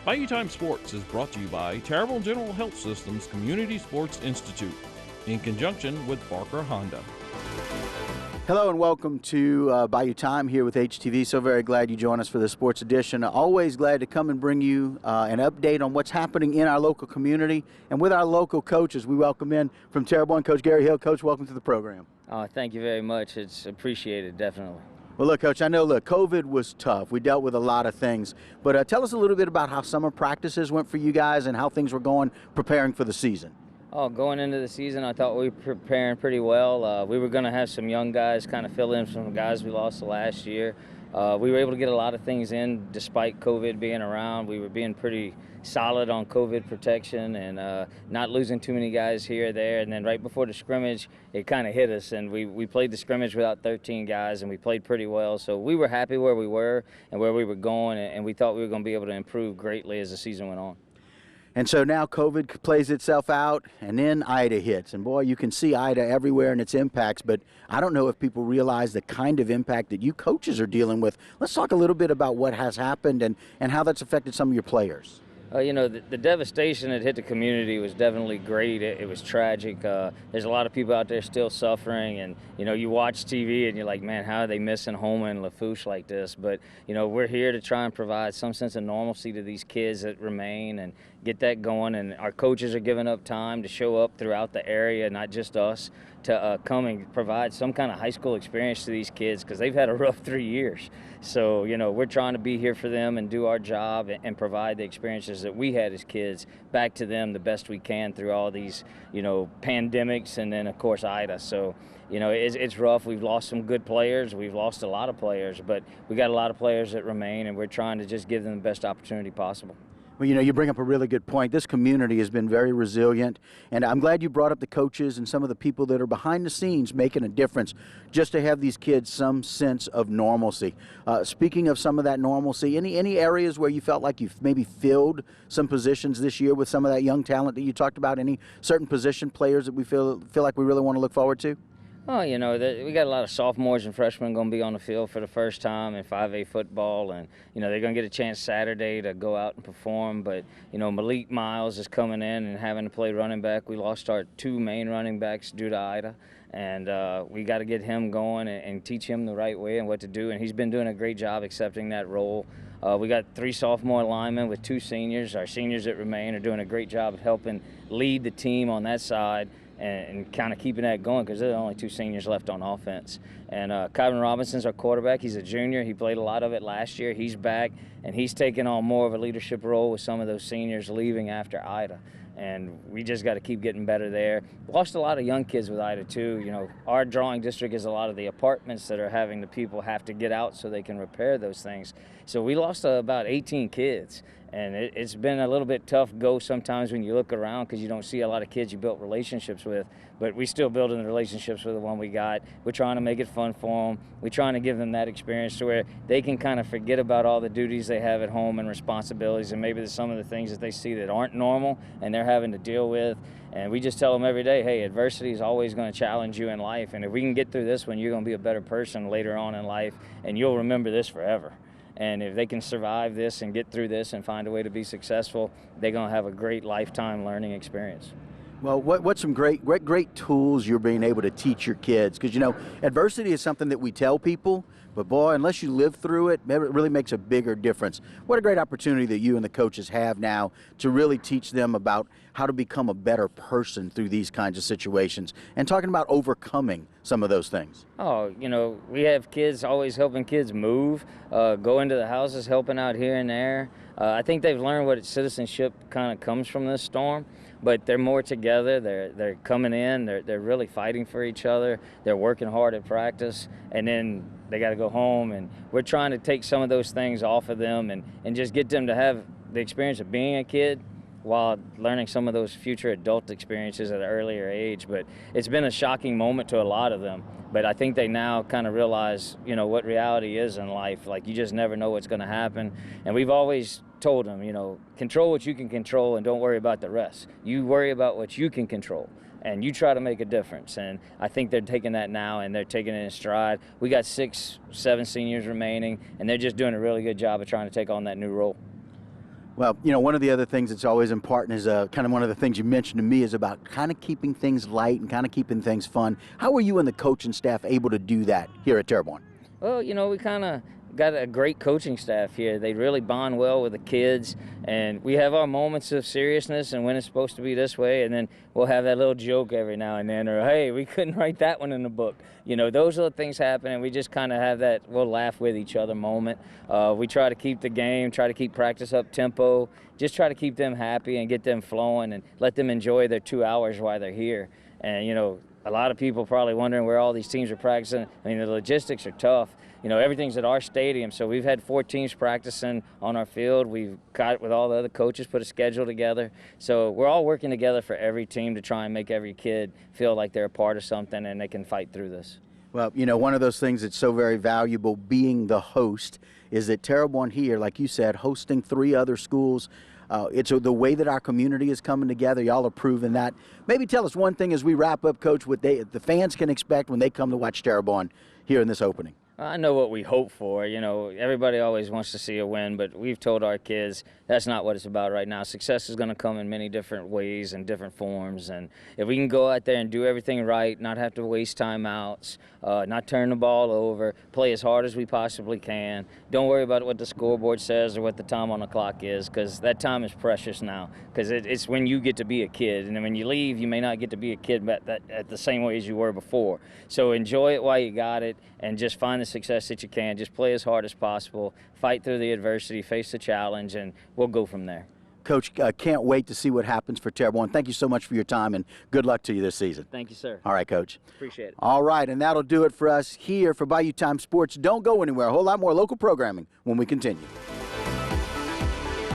Bayou Time Sports is brought to you by Terrible General Health System's Community Sports Institute in conjunction with Barker Honda. Hello and welcome to Bayou Time here with HTV. So very glad you joined us for the sports edition. Always glad to come and bring you an update on what's happening in our local community and with our local coaches. We welcome in from Terrebonne, Coach Gary Hill. Coach, welcome to the program. Thank you very much. It's appreciated, definitely. Well, look, Coach, I know, COVID was tough. We dealt with a lot of things. But tell us a little bit about how summer practices went for you guys and how things were going preparing for the season. Going into the season, I thought we were preparing pretty well. We were going to have some young guys kind of fill in from the guys we lost last year. We were able to get a lot of things in despite COVID being around. We were being pretty solid on COVID protection and not losing too many guys here or there. And then right before the scrimmage, it kind of hit us, and we played the scrimmage without 13 guys, and we played pretty well. So we were happy where we were and where we were going, and we thought we were going to be able to improve greatly as the season went on. And so now COVID plays itself out, and then Ida hits. And, boy, you can see Ida everywhere and its impacts, but I don't know if people realize the kind of impact that you coaches are dealing with. Let's talk a little bit about what has happened and how that's affected some of your players. The devastation that hit the community was definitely great. It was tragic. There's a lot of people out there still suffering, and, you watch TV and you're like, man, how are they missing Houma and Lafourche like this? But, we're here to try and provide some sense of normalcy to these kids that remain and get that going. And our coaches are giving up time to show up throughout the area, not just us, to come and provide some kind of high school experience to these kids because they've had a rough 3 years. So, we're trying to be here for them and do our job and provide the experiences that we had as kids back to them the best we can through all these, pandemics and then, of course, Ida. So, it's rough. We've lost some good players. We've lost a lot of players, but we got a lot of players that remain, and we're trying to just give them the best opportunity possible. Well, you bring up a really good point. This community has been very resilient, and I'm glad you brought up the coaches and some of the people that are behind the scenes making a difference just to have these kids some sense of normalcy. Speaking of some of that normalcy, any areas where you felt like you've maybe filled some positions this year with some of that young talent that you talked about? Any certain position players that we feel like we really want to look forward to? Oh, we got a lot of sophomores and freshmen going to be on the field for the first time in 5A football, and, they're going to get a chance Saturday to go out and perform. But, Malik Miles is coming in and having to play running back. We lost our two main running backs due to Ida, and we got to get him going and teach him the right way and what to do, and he's been doing a great job accepting that role. We got 3 sophomore linemen with 2 seniors. Our seniors that remain are doing a great job of helping lead the team on that side and kind of keeping that going because there are only 2 seniors left on offense. And Kyron Robinson's our quarterback. He's a junior. He played a lot of it last year. He's back, and he's taking on more of a leadership role with some of those seniors leaving after Ida. And we just got to keep getting better there. Lost a lot of young kids with Ida, too. Our drawing district is a lot of the apartments that are having the people have to get out so they can repair those things. So we lost about 18 kids. And it's been a little bit tough go sometimes when you look around because you don't see a lot of kids you built relationships with. But we still building the relationships with the one we got. We're trying to make it fun for them. We're trying to give them that experience to where they can kind of forget about all the duties they have at home and responsibilities and maybe some of the things that they see that aren't normal and they're having to deal with. And we just tell them every day, hey, adversity is always going to challenge you in life. And if we can get through this one, you're going to be a better person later on in life, and you'll remember this forever. And if they can survive this and get through this and find a way to be successful, they're going to have a great lifetime learning experience. Well, what's some great tools you're being able to teach your kids? Because, adversity is something that we tell people, but, boy, unless you live through it, it really makes a bigger difference. What a great opportunity that you and the coaches have now to really teach them about how to become a better person through these kinds of situations and talking about overcoming some of those things. Oh, we have kids always helping kids move, go into the houses, helping out here and there. I think they've learned what citizenship kind of comes from this storm. But they're more together. They're coming in. They're really fighting for each other. They're working hard at practice, and then they got to go home. And we're trying to take some of those things off of them and just get them to have the experience of being a kid while learning some of those future adult experiences at an earlier age. But it's been a shocking moment to a lot of them. But I think they now kind of realize, what reality is in life. Like, you just never know what's going to happen. And we've always told them, control what you can control and don't worry about the rest. You worry about what you can control and you try to make a difference. And I think they're taking that now and they're taking it in stride. We got 6, 7 seniors remaining, and they're just doing a really good job of trying to take on that new role. Well, one of the other things that's always important is kind of one of the things you mentioned to me is about kind of keeping things light and kind of keeping things fun. How were you and the coaching staff able to do that here at Terrebonne? Well, we kind of got a great coaching staff here. They really bond well with the kids, and we have our moments of seriousness and when it's supposed to be this way, and then we'll have that little joke every now and then, or hey, we couldn't write that one in the book. Those little things happen, and we just kind of have that we'll laugh with each other moment. We try to keep the game, try to keep practice up tempo, just try to keep them happy and get them flowing and let them enjoy their 2 hours while they're here. And, a lot of people probably wondering where all these teams are practicing. I mean, the logistics are tough. Everything's at our stadium, so we've had 4 teams practicing on our field. We've got with all the other coaches, put a schedule together. So we're all working together for every team to try and make every kid feel like they're a part of something and they can fight through this. Well, one of those things that's so very valuable being the host is that Terrebonne here, like you said, hosting 3 other schools. It's the way that our community is coming together. Y'all are proving that. Maybe tell us one thing as we wrap up, Coach, what the fans can expect when they come to watch Terrebonne here in this opening. I know what we hope for. Everybody always wants to see a win, but we've told our kids that's not what it's about right now. Success is going to come in many different ways and different forms, and if we can go out there and do everything right, not have to waste timeouts, not turn the ball over, play as hard as we possibly can, don't worry about what the scoreboard says or what the time on the clock is, because that time is precious now, because it's when you get to be a kid, and then when you leave, you may not get to be a kid at the same way as you were before. So enjoy it while you got it, and just find the success that you can. Just play as hard as possible, fight through the adversity, face the challenge, and we'll go from there. Coach, can't wait to see what happens for Terrebonne. Thank you so much for your time, and good luck to you this season. Thank you, sir. All right, Coach. Appreciate it. All right, and that'll do it for us here for Bayou Time Sports. Don't go anywhere. A whole lot more local programming when we continue.